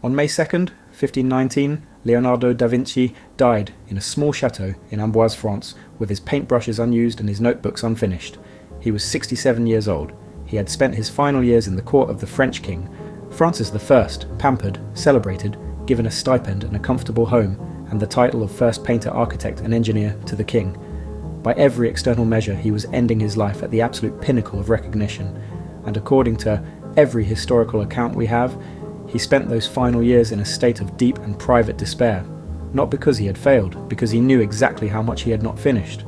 On May 2nd, 1519, Leonardo da Vinci died in a small chateau in Amboise, France, with his paintbrushes unused and his notebooks unfinished. He was 67 years old. He had spent his final years in the court of the French king, Francis I, pampered, celebrated, given a stipend and a comfortable home, and the title of first painter, architect and engineer to the king. By every external measure, he was ending his life at the absolute pinnacle of recognition, and according to every historical account we have, he spent those final years in a state of deep and private despair, not because he had failed, because he knew exactly how much he had not finished.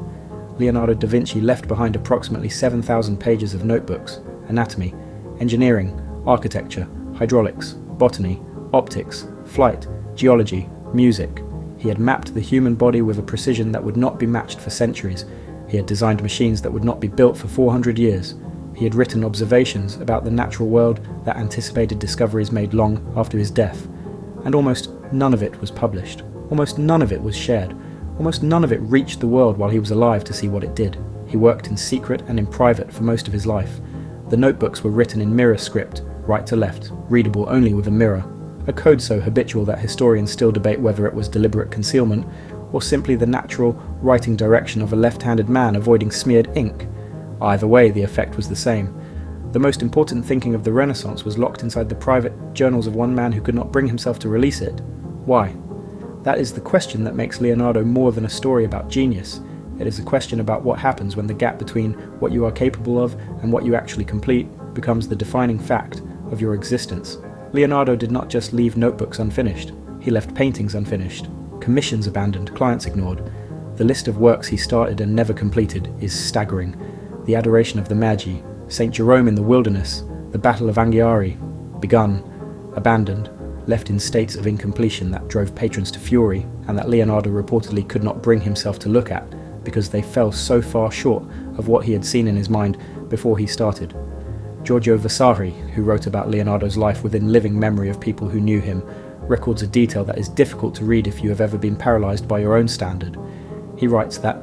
Leonardo da Vinci left behind approximately 7,000 pages of notebooks: anatomy, engineering, architecture, hydraulics, botany, optics, flight, geology, music. He had mapped the human body with a precision that would not be matched for centuries. He had designed machines that would not be built for 400 years. He had written observations about the natural world that anticipated discoveries made long after his death. And almost none of it was published. Almost none of it was shared. Almost none of it reached the world while he was alive to see what it did. He worked in secret and in private for most of his life. The notebooks were written in mirror script, right to left, readable only with a mirror. A code so habitual that historians still debate whether it was deliberate concealment, or simply the natural writing direction of a left-handed man avoiding smeared ink. Either way, the effect was the same. The most important thinking of the Renaissance was locked inside the private journals of one man who could not bring himself to release it. Why? That is the question that makes Leonardo more than a story about genius. It is a question about what happens when the gap between what you are capable of and what you actually complete becomes the defining fact of your existence. Leonardo did not just leave notebooks unfinished. He left paintings unfinished, commissions abandoned, clients ignored. The list of works he started and never completed is staggering. The Adoration of the Magi, St. Jerome in the Wilderness, the Battle of Anghiari, begun, abandoned, left in states of incompletion that drove patrons to fury, and that Leonardo reportedly could not bring himself to look at, because they fell so far short of what he had seen in his mind before he started. Giorgio Vasari, who wrote about Leonardo's life within living memory of people who knew him, records a detail that is difficult to read if you have ever been paralyzed by your own standard. He writes that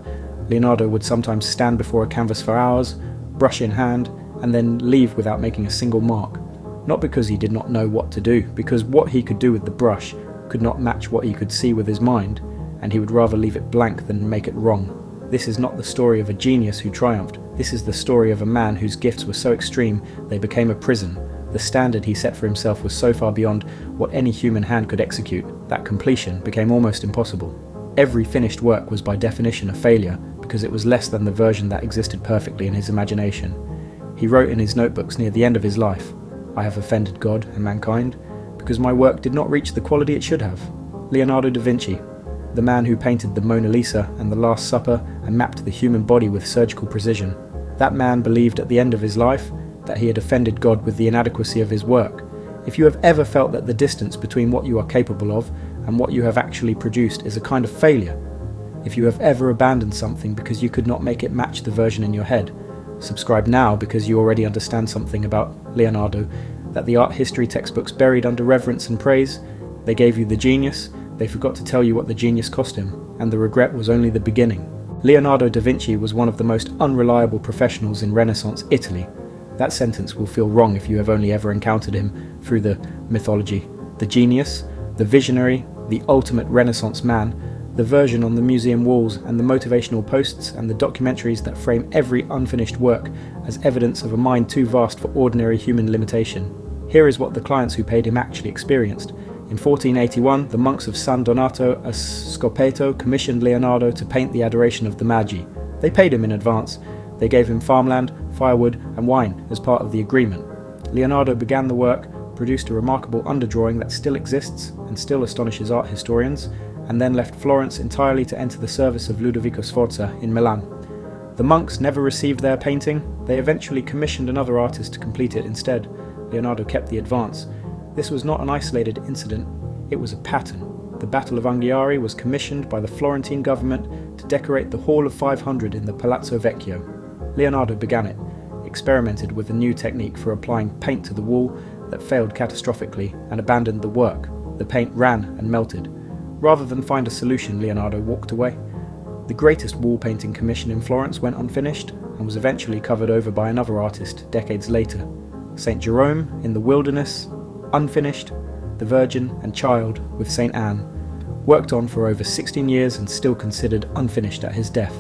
Leonardo would sometimes stand before a canvas for hours, brush in hand, and then leave without making a single mark. Not because he did not know what to do, because what he could do with the brush could not match what he could see with his mind, and he would rather leave it blank than make it wrong. This is not the story of a genius who triumphed. This is the story of a man whose gifts were so extreme they became a prison. The standard he set for himself was so far beyond what any human hand could execute that completion became almost impossible. Every finished work was by definition a failure because it was less than the version that existed perfectly in his imagination. He wrote in his notebooks near the end of his life, "I have offended God and mankind because my work did not reach the quality it should have." Leonardo da Vinci, the man who painted the Mona Lisa and the Last Supper and mapped the human body with surgical precision. That man believed at the end of his life that he had offended God with the inadequacy of his work. If you have ever felt that the distance between what you are capable of and what you have actually produced is a kind of failure, if you have ever abandoned something because you could not make it match the version in your head, subscribe now because you already understand something about Leonardo that the art history textbooks buried under reverence and praise. They gave you the genius, they forgot to tell you what the genius cost him, and the regret was only the beginning. Leonardo da Vinci was one of the most unreliable professionals in Renaissance Italy. That sentence will feel wrong if you have only ever encountered him through the mythology. The genius, the visionary, the ultimate Renaissance man, the version on the museum walls and the motivational posts and the documentaries that frame every unfinished work as evidence of a mind too vast for ordinary human limitation. Here is what the clients who paid him actually experienced. In 1481, the monks of San Donato a Scopeto commissioned Leonardo to paint the Adoration of the Magi. They paid him in advance. They gave him farmland, firewood and wine as part of the agreement. Leonardo began the work, produced a remarkable underdrawing that still exists and still astonishes art historians, and then left Florence entirely to enter the service of Ludovico Sforza in Milan. The monks never received their painting. They eventually commissioned another artist to complete it instead. Leonardo kept the advance. This was not an isolated incident, it was a pattern. The Battle of Anghiari was commissioned by the Florentine government to decorate the Hall of 500 in the Palazzo Vecchio. Leonardo began it, experimented with a new technique for applying paint to the wall that failed catastrophically, and abandoned the work. The paint ran and melted. Rather than find a solution, Leonardo walked away. The greatest wall painting commission in Florence went unfinished and was eventually covered over by another artist decades later. St. Jerome in the Wilderness, unfinished, the Virgin and Child with St. Anne, worked on for over 16 years and still considered unfinished at his death.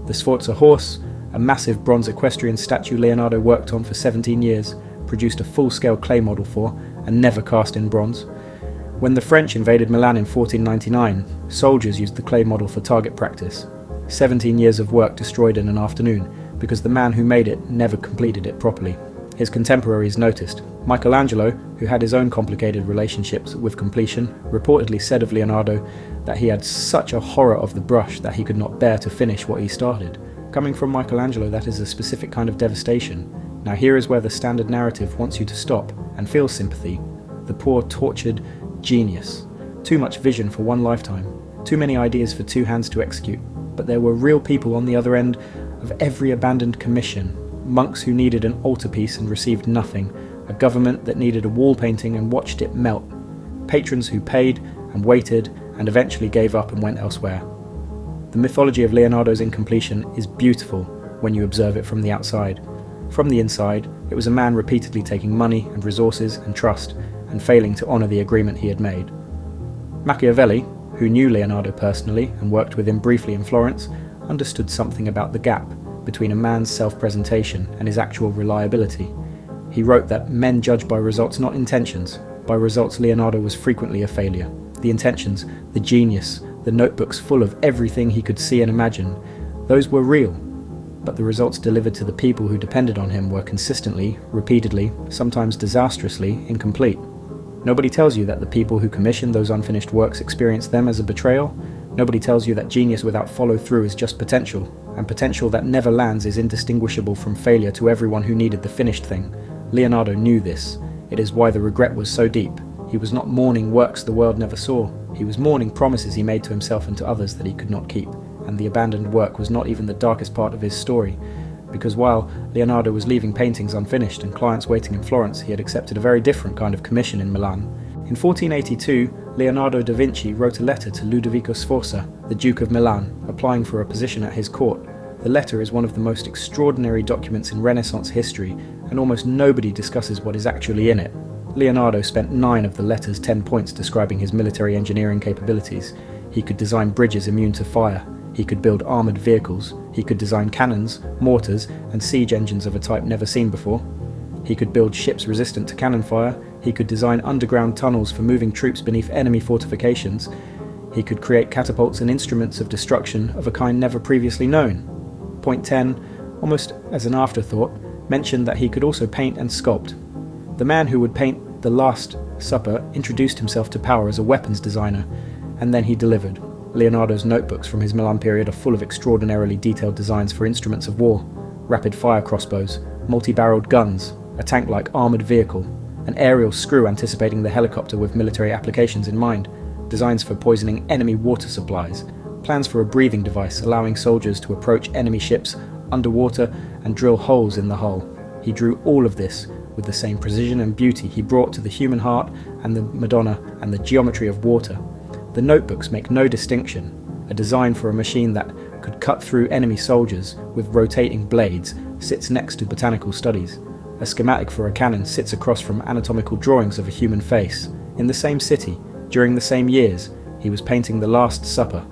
The Sforza horse, a massive bronze equestrian statue Leonardo worked on for 17 years, produced a full-scale clay model for, and never cast in bronze. When the French invaded Milan in 1499, soldiers used the clay model for target practice. 17 years of work destroyed in an afternoon, because the man who made it never completed it properly. His contemporaries noticed. Michelangelo, who had his own complicated relationships with completion, reportedly said of Leonardo that he had such a horror of the brush that he could not bear to finish what he started. Coming from Michelangelo, that is a specific kind of devastation. Now here is where the standard narrative wants you to stop and feel sympathy. The poor, tortured genius. Too much vision for one lifetime. Too many ideas for two hands to execute. But there were real people on the other end of every abandoned commission. Monks who needed an altarpiece and received nothing. A government that needed a wall painting and watched it melt. Patrons who paid and waited and eventually gave up and went elsewhere. The mythology of Leonardo's incompletion is beautiful when you observe it from the outside. From the inside, it was a man repeatedly taking money and resources and trust and failing to honour the agreement he had made. Machiavelli, who knew Leonardo personally and worked with him briefly in Florence, understood something about the gap between a man's self-presentation and his actual reliability. He wrote that men judge by results, not intentions. By results, Leonardo was frequently a failure. The intentions, the genius, the notebooks full of everything he could see and imagine, those were real. But the results delivered to the people who depended on him were consistently, repeatedly, sometimes disastrously, incomplete. Nobody tells you that the people who commissioned those unfinished works experienced them as a betrayal. Nobody tells you that genius without follow-through is just potential, and potential that never lands is indistinguishable from failure to everyone who needed the finished thing. Leonardo knew this. It is why the regret was so deep. He was not mourning works the world never saw. He was mourning promises he made to himself and to others that he could not keep. And the abandoned work was not even the darkest part of his story, because while Leonardo was leaving paintings unfinished and clients waiting in Florence, he had accepted a very different kind of commission in Milan. In 1482, Leonardo da Vinci wrote a letter to Ludovico Sforza, the Duke of Milan, applying for a position at his court. The letter is one of the most extraordinary documents in Renaissance history, and almost nobody discusses what is actually in it. Leonardo spent 9 of the letter's 10 points describing his military engineering capabilities. He could design bridges immune to fire. He could build armoured vehicles. He could design cannons, mortars, and siege engines of a type never seen before. He could build ships resistant to cannon fire. He could design underground tunnels for moving troops beneath enemy fortifications. He could create catapults and instruments of destruction of a kind never previously known. Point 10, almost as an afterthought, mentioned that he could also paint and sculpt. The man who would paint The Last Supper introduced himself to power as a weapons designer, and then he delivered. Leonardo's notebooks from his Milan period are full of extraordinarily detailed designs for instruments of war, rapid-fire crossbows, multi-barreled guns, a tank-like armoured vehicle, an aerial screw anticipating the helicopter with military applications in mind, designs for poisoning enemy water supplies, plans for a breathing device allowing soldiers to approach enemy ships underwater and drill holes in the hull. He drew all of this with the same precision and beauty he brought to the human heart and the Madonna and the geometry of water. The notebooks make no distinction. A design for a machine that could cut through enemy soldiers with rotating blades sits next to botanical studies. A schematic for a cannon sits across from anatomical drawings of a human face. In the same city, during the same years, he was painting The Last Supper,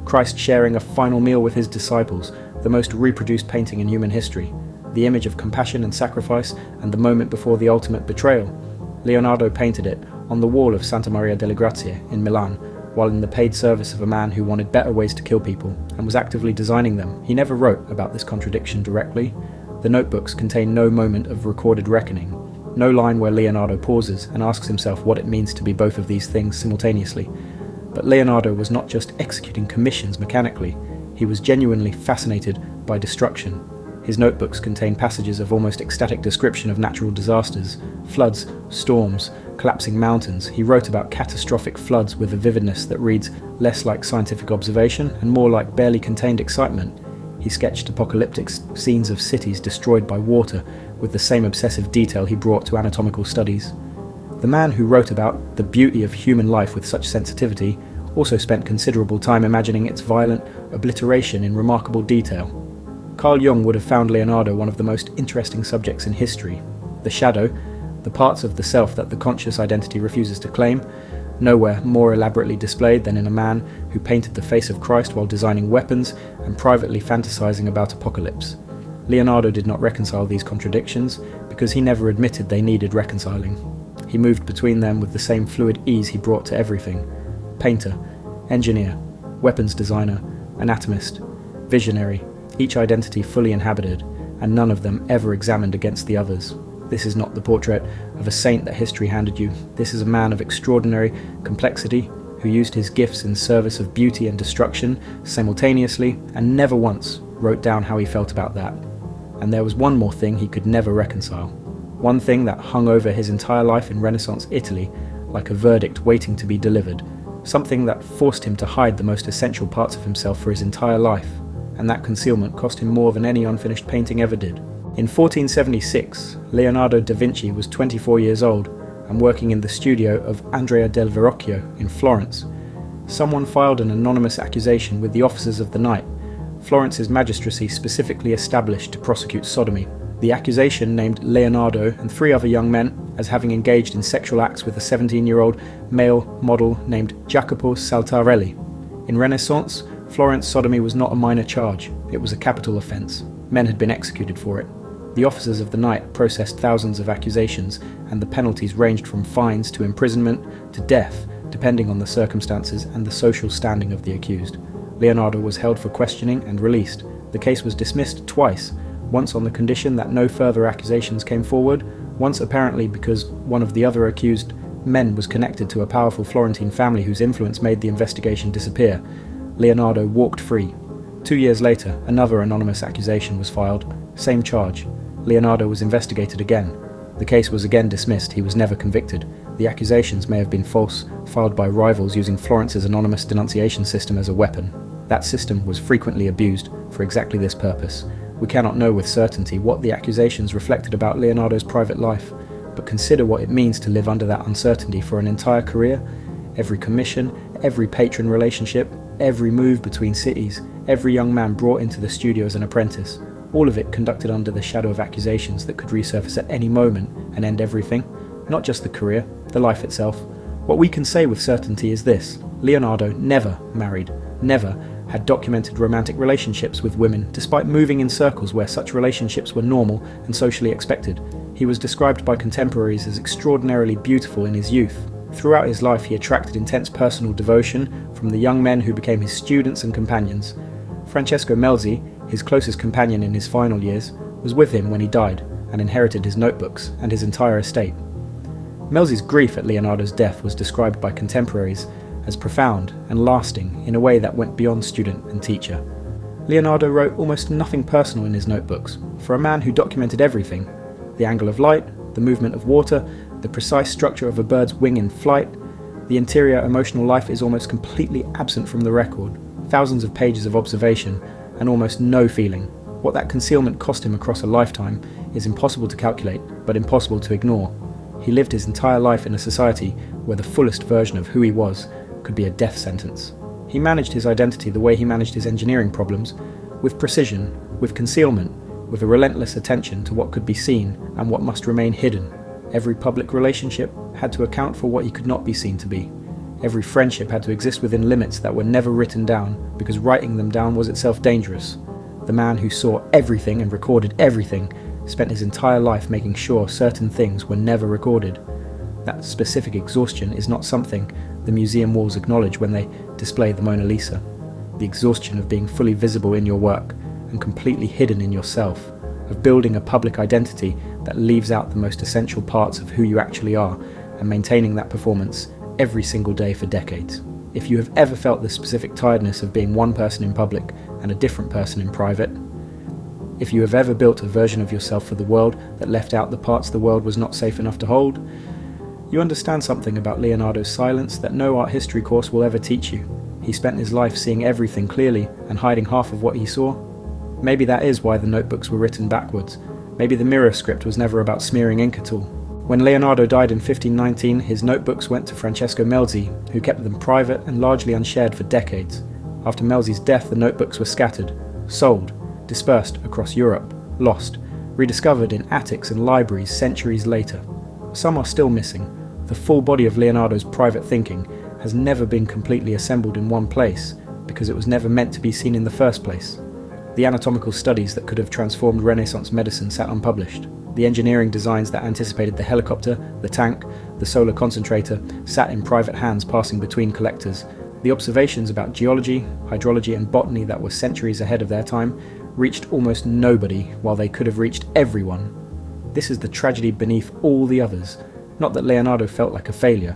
Christ sharing a final meal with his disciples, the most reproduced painting in human history, the image of compassion and sacrifice and the moment before the ultimate betrayal. Leonardo painted it on the wall of Santa Maria delle Grazie in Milan, while in the paid service of a man who wanted better ways to kill people and was actively designing them. He never wrote about this contradiction directly. The notebooks contain no moment of recorded reckoning, no line where Leonardo pauses and asks himself what it means to be both of these things simultaneously. But Leonardo was not just executing commissions mechanically, he was genuinely fascinated by destruction. His notebooks contain passages of almost ecstatic description of natural disasters, floods, storms, collapsing mountains. He wrote about catastrophic floods with a vividness that reads less like scientific observation and more like barely contained excitement. He sketched apocalyptic scenes of cities destroyed by water with the same obsessive detail he brought to anatomical studies. The man who wrote about the beauty of human life with such sensitivity also spent considerable time imagining its violent obliteration in remarkable detail. Carl Jung would have found Leonardo one of the most interesting subjects in history. The shadow, the parts of the self that the conscious identity refuses to claim, nowhere more elaborately displayed than in a man who painted the face of Christ while designing weapons and privately fantasizing about apocalypse. Leonardo did not reconcile these contradictions because he never admitted they needed reconciling. He moved between them with the same fluid ease he brought to everything: painter, engineer, weapons designer, anatomist, visionary, each identity fully inhabited, and none of them ever examined against the others. This is not the portrait of a saint that history handed you. This is a man of extraordinary complexity who used his gifts in service of beauty and destruction simultaneously, and never once wrote down how he felt about that. And there was one more thing he could never reconcile. One thing that hung over his entire life in Renaissance Italy like a verdict waiting to be delivered. Something that forced him to hide the most essential parts of himself for his entire life. And that concealment cost him more than any unfinished painting ever did. In 1476, Leonardo da Vinci was 24 years old and working in the studio of Andrea del Verrocchio in Florence. Someone filed an anonymous accusation with the officers of the night, Florence's magistracy specifically established to prosecute sodomy. The accusation named Leonardo and 3 other young men as having engaged in sexual acts with a 17-year-old male model named Jacopo Saltarelli. In Renaissance, Florence sodomy was not a minor charge, it was a capital offence. Men had been executed for it. The officers of the night processed thousands of accusations, and the penalties ranged from fines to imprisonment to death, depending on the circumstances and the social standing of the accused. Leonardo was held for questioning and released. The case was dismissed twice, once on the condition that no further accusations came forward, once apparently because one of the other accused men was connected to a powerful Florentine family whose influence made the investigation disappear. Leonardo walked free. 2 years later, another anonymous accusation was filed. Same charge. Leonardo was investigated again. The case was again dismissed. He was never convicted. The accusations may have been false, filed by rivals using Florence's anonymous denunciation system as a weapon. That system was frequently abused for exactly this purpose. We cannot know with certainty what the accusations reflected about Leonardo's private life, but consider what it means to live under that uncertainty for an entire career. Every commission, every patron relationship, every move between cities, every young man brought into the studio as an apprentice, all of it conducted under the shadow of accusations that could resurface at any moment and end everything, not just the career, the life itself. What we can say with certainty is this: Leonardo never married, never had documented romantic relationships with women, despite moving in circles where such relationships were normal and socially expected. He was described by contemporaries as extraordinarily beautiful in his youth. Throughout his life he attracted intense personal devotion from the young men who became his students and companions. Francesco Melzi, his closest companion in his final years, was with him when he died and inherited his notebooks and his entire estate. Melzi's grief at Leonardo's death was described by contemporaries as profound and lasting in a way that went beyond student and teacher. Leonardo wrote almost nothing personal in his notebooks. For a man who documented everything, the angle of light, the movement of water, the precise structure of a bird's wing in flight, the interior emotional life is almost completely absent from the record. Thousands of pages of observation and almost no feeling. What that concealment cost him across a lifetime is impossible to calculate, but impossible to ignore. He lived his entire life in a society where the fullest version of who he was could be a death sentence. He managed his identity the way he managed his engineering problems, with precision, with concealment, with a relentless attention to what could be seen and what must remain hidden. Every public relationship had to account for what he could not be seen to be. Every friendship had to exist within limits that were never written down, because writing them down was itself dangerous. The man who saw everything and recorded everything spent his entire life making sure certain things were never recorded. That specific exhaustion is not something the museum walls acknowledge when they display the Mona Lisa. The exhaustion of being fully visible in your work and completely hidden in yourself, of building a public identity that leaves out the most essential parts of who you actually are and maintaining that performance every single day for decades. If you have ever felt the specific tiredness of being one person in public and a different person in private, if you have ever built a version of yourself for the world that left out the parts the world was not safe enough to hold, you understand something about Leonardo's silence that no art history course will ever teach you. He spent his life seeing everything clearly and hiding half of what he saw. Maybe that is why the notebooks were written backwards. Maybe the mirror script was never about smearing ink at all. When Leonardo died in 1519, his notebooks went to Francesco Melzi, who kept them private and largely unshared for decades. After Melzi's death, the notebooks were scattered, sold, dispersed across Europe, lost, rediscovered in attics and libraries centuries later. Some are still missing. The full body of Leonardo's private thinking has never been completely assembled in one place, because it was never meant to be seen in the first place. The anatomical studies that could have transformed Renaissance medicine sat unpublished. The engineering designs that anticipated the helicopter, the tank, the solar concentrator sat in private hands passing between collectors. The observations about geology, hydrology and botany that were centuries ahead of their time reached almost nobody, while they could have reached everyone. This is the tragedy beneath all the others. Not that Leonardo felt like a failure,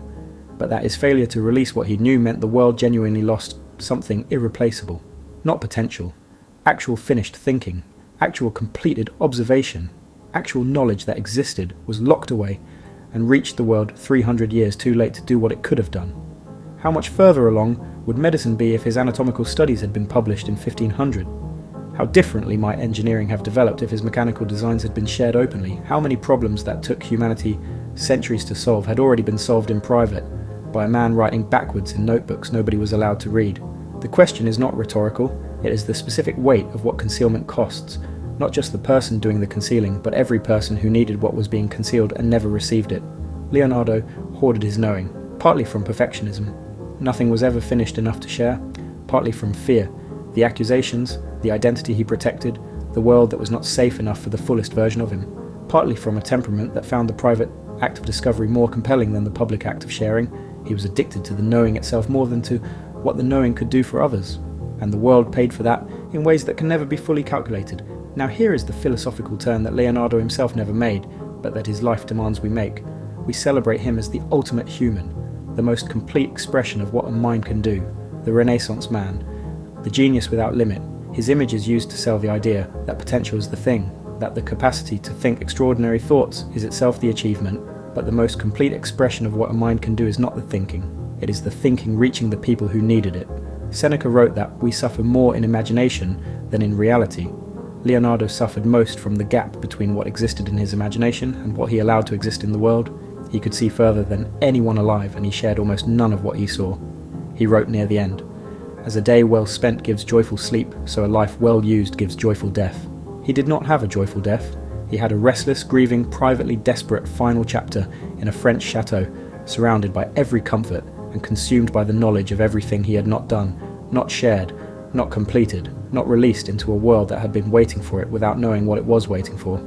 but that his failure to release what he knew meant the world genuinely lost something irreplaceable. Not potential. Actual finished thinking. Actual completed observation. Actual knowledge that existed was locked away and reached the world 300 years too late to do what it could have done. How much further along would medicine be if his anatomical studies had been published in 1500? How differently might engineering have developed if his mechanical designs had been shared openly? How many problems that took humanity centuries to solve had already been solved in private by a man writing backwards in notebooks nobody was allowed to read? The question is not rhetorical, it is the specific weight of what concealment costs. Not just the person doing the concealing, but every person who needed what was being concealed and never received it. Leonardo hoarded his knowing, partly from perfectionism. Nothing was ever finished enough to share, partly from fear. The accusations, the identity he protected, the world that was not safe enough for the fullest version of him. Partly from a temperament that found the private act of discovery more compelling than the public act of sharing. He was addicted to the knowing itself more than to what the knowing could do for others. And the world paid for that in ways that can never be fully calculated. Now here is the philosophical turn that Leonardo himself never made, but that his life demands we make. We celebrate him as the ultimate human, the most complete expression of what a mind can do, the Renaissance man, the genius without limit. His image is used to sell the idea that potential is the thing, that the capacity to think extraordinary thoughts is itself the achievement, but the most complete expression of what a mind can do is not the thinking. It is the thinking reaching the people who needed it. Seneca wrote that we suffer more in imagination than in reality. Leonardo suffered most from the gap between what existed in his imagination and what he allowed to exist in the world. He could see further than anyone alive, and he shared almost none of what he saw. He wrote near the end, "As a day well spent gives joyful sleep, so a life well used gives joyful death." He did not have a joyful death. He had a restless, grieving, privately desperate final chapter in a French chateau, surrounded by every comfort and consumed by the knowledge of everything he had not done, not shared, not completed, not released into a world that had been waiting for it without knowing what it was waiting for.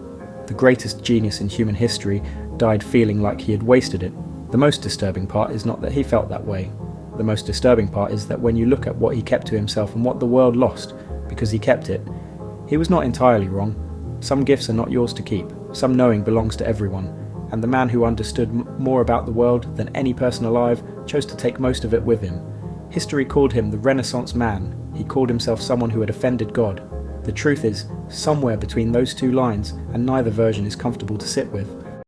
The greatest genius in human history died feeling like he had wasted it. The most disturbing part is not that he felt that way. The most disturbing part is that when you look at what he kept to himself and what the world lost because he kept it, he was not entirely wrong. Some gifts are not yours to keep, some knowing belongs to everyone, and the man who understood more about the world than any person alive chose to take most of it with him. History called him the Renaissance man. He called himself someone who had offended God. The truth is, somewhere between those two lines, and neither version is comfortable to sit with.